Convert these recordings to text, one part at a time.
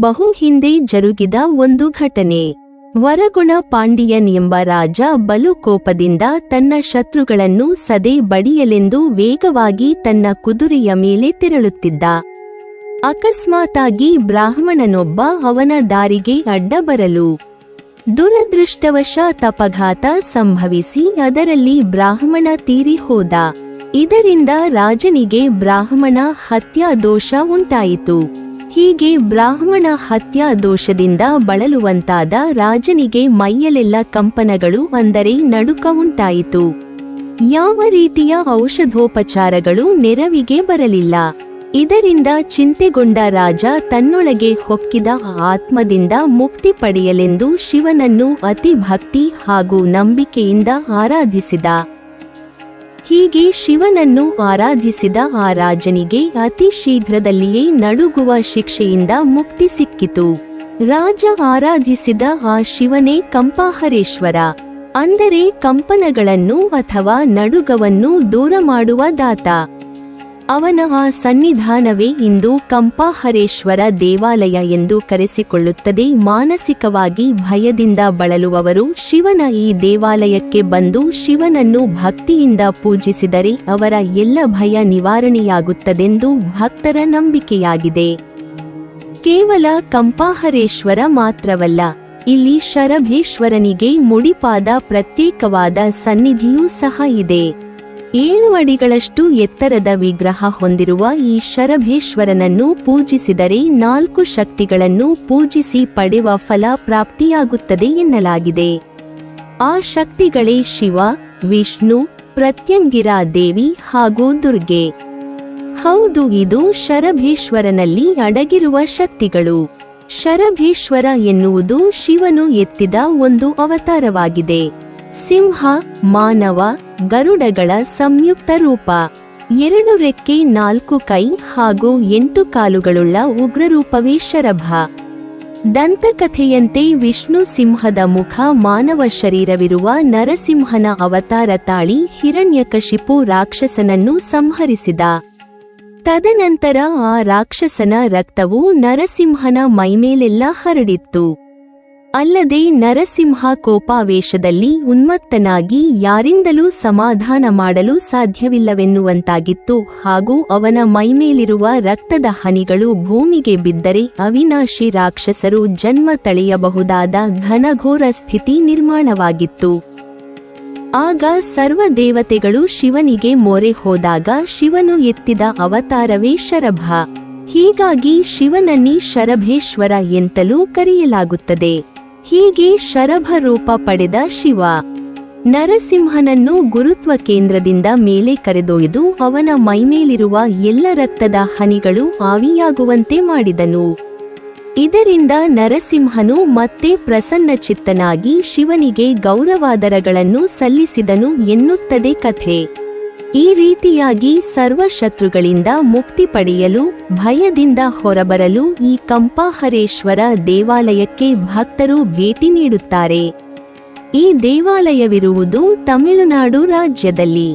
ಬಹು ಹಿಂದೆ ಜರುಗಿದ ಒಂದು ಘಟನೆ. ವರಗುಣ ಪಾಂಡಿಯನ್ ಎಂಬ ರಾಜ ಬಲು ಕೋಪದಿಂದ ತನ್ನ ಶತ್ರುಗಳನ್ನು ಸದೆ ಬಡಿಯಲೆಂದು ವೇಗವಾಗಿ ತನ್ನ ಕುದುರೆಯ ಮೇಲೆ ತೆರಳುತ್ತಿದ್ದ. ಅಕಸ್ಮಾತಾಗಿ ಬ್ರಾಹ್ಮಣನೊಬ್ಬ ಅವನ ದಾರಿಗೆ ಅಡ್ಡ ಬರಲು ದುರದೃಷ್ಟವಶಾತ್ ಅಪಘಾತ ಸಂಭವಿಸಿ ಅದರಲ್ಲಿ ಬ್ರಾಹ್ಮಣ ತೀರಿ ಹೋದ. ಇದರಿಂದ ರಾಜನಿಗೆ ಬ್ರಾಹ್ಮಣ ಹತ್ಯಾ ದೋಷ ಉಂಟಾಯಿತು. ಹೀಗೆ ಬ್ರಾಹ್ಮಣ ಹತ್ಯಾ ದೋಷದಿಂದ ಬಳಲುವಂತಾದ ರಾಜನಿಗೆ ಮೈಯಲೆಲ್ಲ ಕಂಪನಗಳು, ಅಂದರೆ ನಡುಕ ಉಂಟಾಯಿತು. ಯಾವ ರೀತಿಯ ಔಷಧೋಪಚಾರಗಳು ನೆರವಿಗೆ ಬರಲಿಲ್ಲ. ಇದರಿಂದ ಚಿಂತೆಗೊಂಡ ರಾಜ ತನ್ನೊಳಗೆ ಹೊಕ್ಕಿದ ಆತ್ಮದಿಂದ ಮುಕ್ತಿ ಪಡೆಯಲೆಂದು ಶಿವನನ್ನು ಅತಿ ಭಕ್ತಿ ಹಾಗೂ ನಂಬಿಕೆಯಿಂದ ಆರಾಧಿಸಿದ. ಹೀಗೆ ಶಿವನನ್ನು ಆರಾಧಿಸಿದ ಆ ರಾಜನಿಗೆ ಅತಿ ಶೀಘ್ರದಲ್ಲಿಯೇ ನಡುಗುವ ಶಿಕ್ಷೆಯಿಂದ ಮುಕ್ತಿ ಸಿಕ್ಕಿತು. ರಾಜ ಆರಾಧಿಸಿದ ಆ ಶಿವನೇ ಕಂಪಾಹರೇಶ್ವರ, ಅಂದರೆ ಕಂಪನಗಳನ್ನು ಅಥವಾ ನಡುಗವನ್ನು ದೂರ ಮಾಡುವ ದಾತ. ಅವನ ಆ ಸನ್ನಿಧಾನವೇ ಇಂದು ಕಂಪಾಹರೇಶ್ವರ ದೇವಾಲಯ ಎಂದು ಕರೆಸಿಕೊಳ್ಳುತ್ತದೆ. ಮಾನಸಿಕವಾಗಿ ಭಯದಿಂದ ಬಳಲುವವರು ಶಿವನ ಈ ದೇವಾಲಯಕ್ಕೆ ಬಂದು ಶಿವನನ್ನು ಭಕ್ತಿಯಿಂದ ಪೂಜಿಸಿದರೆ ಅವರ ಎಲ್ಲ ಭಯ ನಿವಾರಣೆಯಾಗುತ್ತದೆಂದು ಭಕ್ತರ ನಂಬಿಕೆಯಾಗಿದೆ. ಕೇವಲ ಕಂಪಾಹರೇಶ್ವರ ಮಾತ್ರವಲ್ಲ, ಇಲ್ಲಿ ಶರಭೇಶ್ವರನಿಗೆ ಮುಡಿಪಾದ ಪ್ರತ್ಯೇಕವಾದ ಸನ್ನಿಧಿಯೂ ಸಹ ಇದೆ. 7 ಅಡಿಗಳಷ್ಟು ಎತ್ತರದ ವಿಗ್ರಹ ಹೊಂದಿರುವ ಈ ಶರಭೇಶ್ವರನನ್ನು ಪೂಜಿಸಿದರೆ 4 ಶಕ್ತಿಗಳನ್ನು ಪೂಜಿಸಿ ಪಡೆಯುವ ಫಲ ಪ್ರಾಪ್ತಿಯಾಗುತ್ತದೆ ಎನ್ನಲಾಗಿದೆ. ಆ ಶಕ್ತಿಗಳೇ ಶಿವ, ವಿಷ್ಣು, ಪ್ರತ್ಯಂಗಿರಾ ದೇವಿ ಹಾಗೂ ದುರ್ಗೆ. ಹೌದು, ಇದು ಶರಭೇಶ್ವರನಲ್ಲಿ ಅಡಗಿರುವ ಶಕ್ತಿಗಳು. ಶರಭೇಶ್ವರ ಎನ್ನುವುದು ಶಿವನು ಎತ್ತಿದ ಒಂದು ಅವತಾರವಾಗಿದೆ. ಸಿಂಹ, ಮಾನವ, ಗರುಡಗಳ ಸಂಯುಕ್ತ ರೂಪ. 2 ರೆಕ್ಕೆ, 4 ಕೈ ಹಾಗೂ 8 ಕಾಲುಗಳುಳ್ಳ ಉಗ್ರರೂಪವೇ ಶರಭ. ದಂತಕಥೆಯಂತೆ ವಿಷ್ಣು ಸಿಂಹದ ಮುಖ, ಮಾನವ ಶರೀರವಿರುವ ನರಸಿಂಹನ ಅವತಾರ ತಾಳಿ ಹಿರಣ್ಯಕಶಿಪು ರಾಕ್ಷಸನನ್ನು ಸಂಹರಿಸಿದ. ತದನಂತರ ಆ ರಾಕ್ಷಸನ ರಕ್ತವು ನರಸಿಂಹನ ಮೈಮೇಲೆಲ್ಲ ಹರಡಿತ್ತು. ಅಲ್ಲದೆ ನರಸಿಂಹ ಕೋಪಾವೇಶದಲ್ಲಿ ಉನ್ಮತ್ತನಾಗಿ ಯಾರಿಂದಲೂ ಸಮಾಧಾನ ಮಾಡಲು ಸಾಧ್ಯವಿಲ್ಲವೆನ್ನುವಂತಾಗಿತ್ತು. ಹಾಗೂ ಅವನ ಮೈಮೇಲಿರುವ ರಕ್ತದ ಹನಿಗಳು ಭೂಮಿಗೆ ಬಿದ್ದರೆ ಅವಿನಾಶಿ ರಾಕ್ಷಸರು ಜನ್ಮ ತಳೆಯಬಹುದಾದ ಘನಘೋರ ಸ್ಥಿತಿ ನಿರ್ಮಾಣವಾಗಿತ್ತು. ಆಗ ಸರ್ವ ದೇವತೆಗಳು ಶಿವನಿಗೆ ಮೊರೆ ಹೋದಾಗ ಶಿವನು ಎತ್ತಿದ ಅವತಾರವೇ ಶರಭ. ಹೀಗಾಗಿ ಶಿವನನ್ನಿ ಶರಭೇಶ್ವರ ಎಂತಲೂ ಕರೆಯಲಾಗುತ್ತದೆ. ಹೀಗೆ ಶರಭ ರೂಪ ಪಡೆದ ಶಿವ ನರಸಿಂಹನನ್ನು ಗುರುತ್ವ ಕೇಂದ್ರದಿಂದ ಮೇಲೆ ಕರೆದೊಯ್ದು ಅವನ ಮೈಮೇಲಿರುವ ಎಲ್ಲ ರಕ್ತದ ಹನಿಗಳು ಆವಿಯಾಗುವಂತೆ ಮಾಡಿದನು. ಇದರಿಂದ ನರಸಿಂಹನು ಮತ್ತೆ ಪ್ರಸನ್ನಚಿತ್ತನಾಗಿ ಶಿವನಿಗೆ ಗೌರವಾದರಗಳನ್ನು ಸಲ್ಲಿಸಿದನು ಎನ್ನುತ್ತದೆ ಕಥೆ. ಈ ರೀತಿಯಾಗಿ ಸರ್ವ ಶತ್ರುಗಳಿಂದ ಮುಕ್ತಿ ಪಡೆಯಲು, ಭಯದಿಂದ ಹೊರಬರಲು ಈ ಕಂಪಾಹರೇಶ್ವರ ದೇವಾಲಯಕ್ಕೆ ಭಕ್ತರು ಭೇಟಿ ನೀಡುತ್ತಾರೆ. ಈ ದೇವಾಲಯವಿರುವುದು ತಮಿಳುನಾಡು ರಾಜ್ಯದಲ್ಲಿ.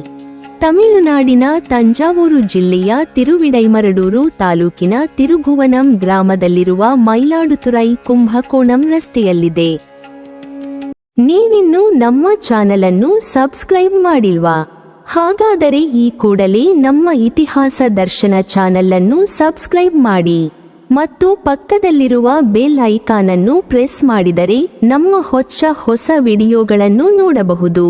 ತಮಿಳುನಾಡಿನ ತಂಜಾವೂರು ಜಿಲ್ಲೆಯ ತಿರುವಿಡೈಮರಡೂರು ತಾಲೂಕಿನ ತಿರುಭುವನಂ ಗ್ರಾಮದಲ್ಲಿರುವ ಮೈಲಾಡುತುರೈ ಕುಂಭಕೋಣಂ ರಸ್ತೆಯಲ್ಲಿದೆ. ನೀವಿನ್ನೂ ನಮ್ಮ ಚಾನಲನ್ನು ಸಬ್ಸ್ಕ್ರೈಬ್ ಮಾಡಿಲ್ವಾ? ಹಾಗಾದರೆ ಈ ಕೂಡಲೇ ನಮ್ಮ ಇತಿಹಾಸ ದರ್ಶನ ಚಾನಲ್ ಅನ್ನು ಸಬ್ಸ್ಕ್ರೈಬ್ ಮಾಡಿ ಮತ್ತು ಪಕ್ಕದಲ್ಲಿರುವ ಬೆಲ್ ಐಕಾನ್ ಅನ್ನು ಪ್ರೆಸ್ ಮಾಡಿದರೆ ನಮ್ಮ ಹೊಸ ವಿಡಿಯೋಗಳನ್ನು ನೋಡಬಹುದು.